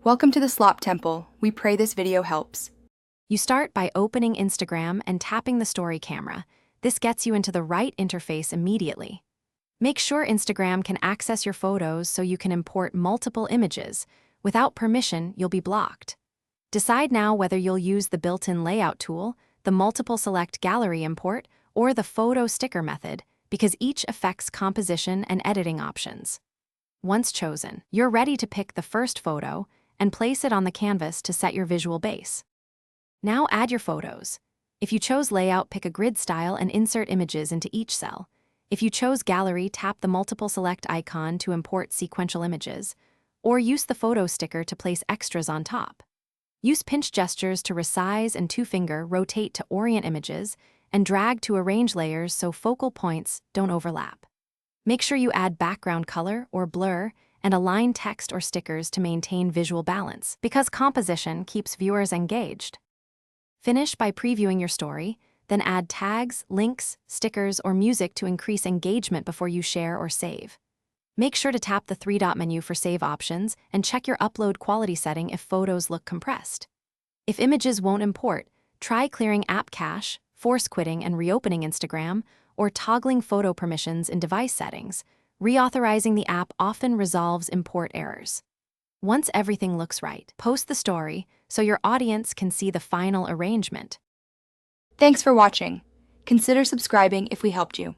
Welcome to the Slop Temple. We pray this video helps. You start by opening Instagram and tapping the story camera. This gets you into the right interface immediately. Make sure Instagram can access your photos so you can import multiple images. Without permission, you'll be blocked. Decide now whether you'll use the built-in layout tool, the multiple select gallery import, or the photo sticker method, because each affects composition and editing options. Once chosen, you're ready to pick the first photo and place it on the canvas to set your visual base. Now add your photos. If you chose layout, pick a grid style and insert images into each cell. If you chose gallery, tap the multiple select icon to import sequential images, or use the photo sticker to place extras on top. Use pinch gestures to resize and two-finger rotate to orient images, and drag to arrange layers so focal points don't overlap. Make sure you add background color or blur and align text or stickers to maintain visual balance, because composition keeps viewers engaged. Finish by previewing your story, then add tags, links, stickers, or music to increase engagement before you share or save. Make sure to tap the three-dot menu for save options and check your upload quality setting if photos look compressed. If images won't import, try clearing app cache, force quitting and reopening Instagram, or toggling photo permissions in device settings. Reauthorizing the app often resolves import errors. Once everything looks right, post the story so your audience can see the final arrangement. Thanks for watching. Consider subscribing if we helped you.